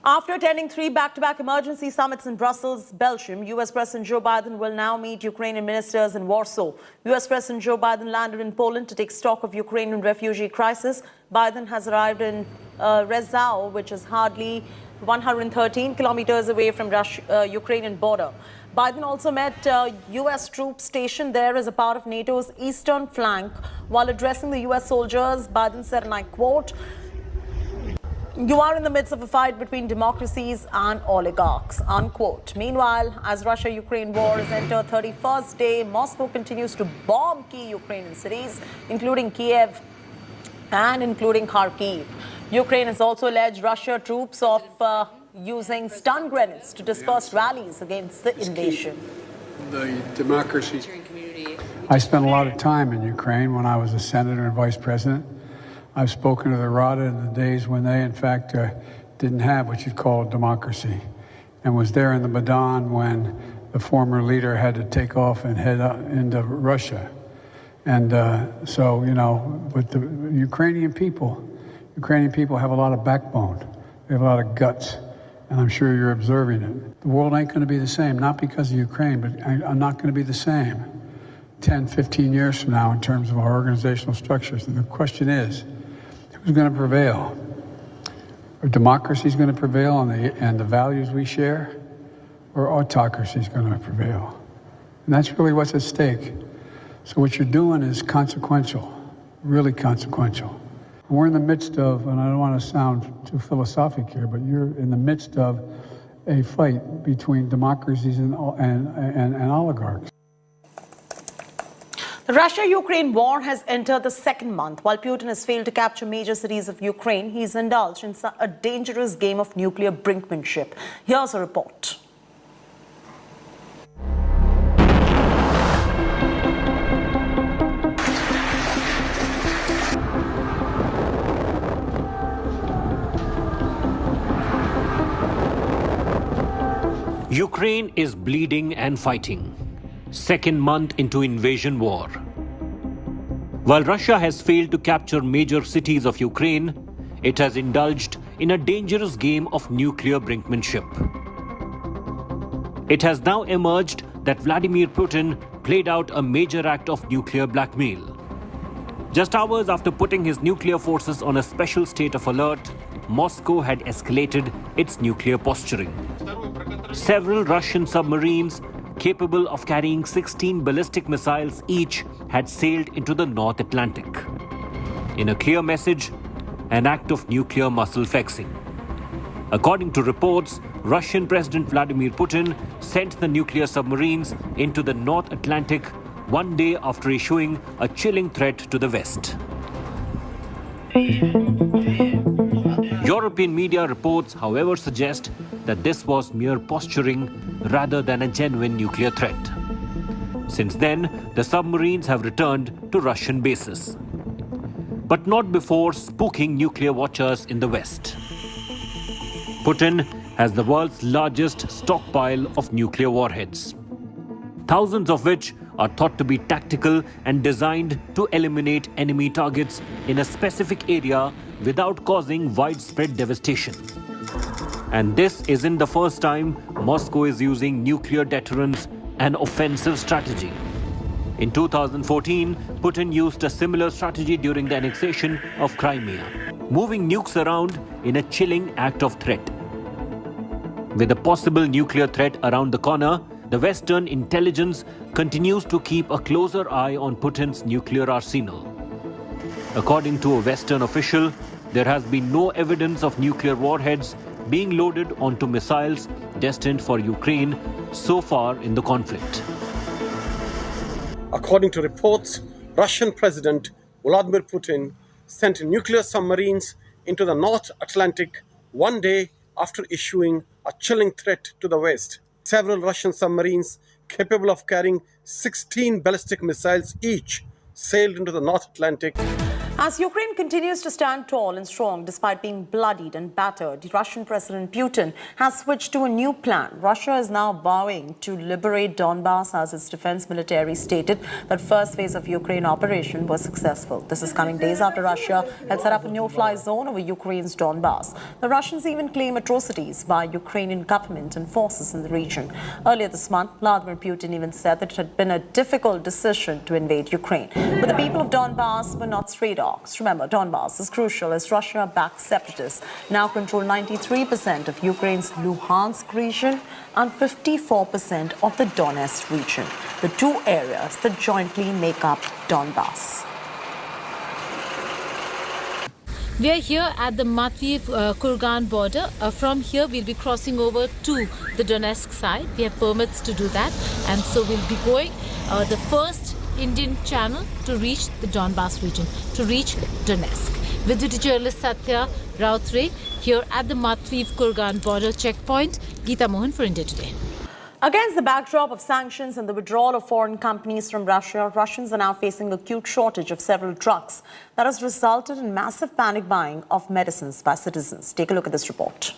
After attending 3 back-to-back emergency summits in Brussels, Belgium, U.S. President Joe Biden will now meet Ukrainian ministers in Warsaw. U.S. President Joe Biden landed in Poland to take stock of Ukrainian refugee crisis. Biden has arrived in Rzeszów, which is hardly 113 kilometers away from Ukrainian border. Biden also met U.S. troops stationed there as a part of NATO's eastern flank. While addressing the U.S. soldiers, Biden said, and I quote, "You are in the midst of a fight between democracies and oligarchs," unquote. Meanwhile, as Russia-Ukraine war has entered 31st day, Moscow continues to bomb key Ukrainian cities, including Kiev and including Kharkiv. Ukraine has also alleged Russia troops of using stun grenades to disperse rallies against the invasion. The democracy. I spent a lot of time in Ukraine when I was a senator and vice president. I've spoken to the Rada in the days when they, in fact, didn't have what you'd call democracy, and was there in the Maidan when the former leader had to take off and head into Russia. And so, you know, but the Ukrainian people have a lot of backbone. They have a lot of guts, and I'm sure you're observing it. The world ain't going to be the same, not because of Ukraine, but I'm not going to be the same 10, 15 years from now in terms of our organizational structures. And the question is, who's going to prevail? Are democracies going to prevail and the values we share, or autocracy is going to prevail? And that's really what's at stake. So what you're doing is consequential, really consequential. We're in the midst of, and I don't want to sound too philosophic here, but you're in the midst of a fight between democracies and oligarchs. The Russia-Ukraine war has entered the second month. While Putin has failed to capture major cities of Ukraine, he's indulged in a dangerous game of nuclear brinkmanship. Here's a report. Ukraine is bleeding and fighting. Second month into invasion war. While Russia has failed to capture major cities of Ukraine, it has indulged in a dangerous game of nuclear brinkmanship. It has now emerged that Vladimir Putin played out a major act of nuclear blackmail. Just hours after putting his nuclear forces on a special state of alert, Moscow had escalated its nuclear posturing. Several Russian submarines capable of carrying 16 ballistic missiles each had sailed into the North Atlantic. In a clear message, an act of nuclear muscle flexing. According to reports, Russian President Vladimir Putin sent the nuclear submarines into the North Atlantic one day after issuing a chilling threat to the West. European media reports, however, suggest that this was mere posturing rather than a genuine nuclear threat. Since then, the submarines have returned to Russian bases. But not before spooking nuclear watchers in the West. Putin has the world's largest stockpile of nuclear warheads, thousands of which are thought to be tactical and designed to eliminate enemy targets in a specific area without causing widespread devastation. And this isn't the first time Moscow is using nuclear deterrence and offensive strategy. In 2014, Putin used a similar strategy during the annexation of Crimea, moving nukes around in a chilling act of threat. With a possible nuclear threat around the corner, the Western intelligence continues to keep a closer eye on Putin's nuclear arsenal. According to a Western official, there has been no evidence of nuclear warheads being loaded onto missiles destined for Ukraine so far in the conflict. According to reports, Russian President Vladimir Putin sent nuclear submarines into the North Atlantic one day after issuing a chilling threat to the West. Several Russian submarines capable of carrying 16 ballistic missiles each sailed into the North Atlantic. As Ukraine continues to stand tall and strong despite being bloodied and battered, Russian President Putin has switched to a new plan. Russia is now vowing to liberate Donbass as its defense military stated that first phase of Ukraine operation was successful. This is coming days after Russia had set up a no-fly zone over Ukraine's Donbass. The Russians even claim atrocities by Ukrainian government and forces in the region. Earlier this month, Vladimir Putin even said that it had been a difficult decision to invade Ukraine. But the people of Donbass were not stray dogs. Remember, Donbass is crucial as Russia-backed separatists now control 93% of Ukraine's Luhansk region and 54% of the Donetsk region, the two areas that jointly make up Donbass. We are here at the Matviv-Kurgan border. From here, we'll be crossing over to the Donetsk side. We have permits to do that. And so we'll be going the first Indian channel to reach the Donbass region, to reach Donetsk. With duty journalist Satya Rautre here at the Matviv-Kurgan border checkpoint. Geeta Mohan for India Today. Against the backdrop of sanctions and the withdrawal of foreign companies from Russia, Russians are now facing acute shortage of several drugs that has resulted in massive panic buying of medicines by citizens. Take a look at this report.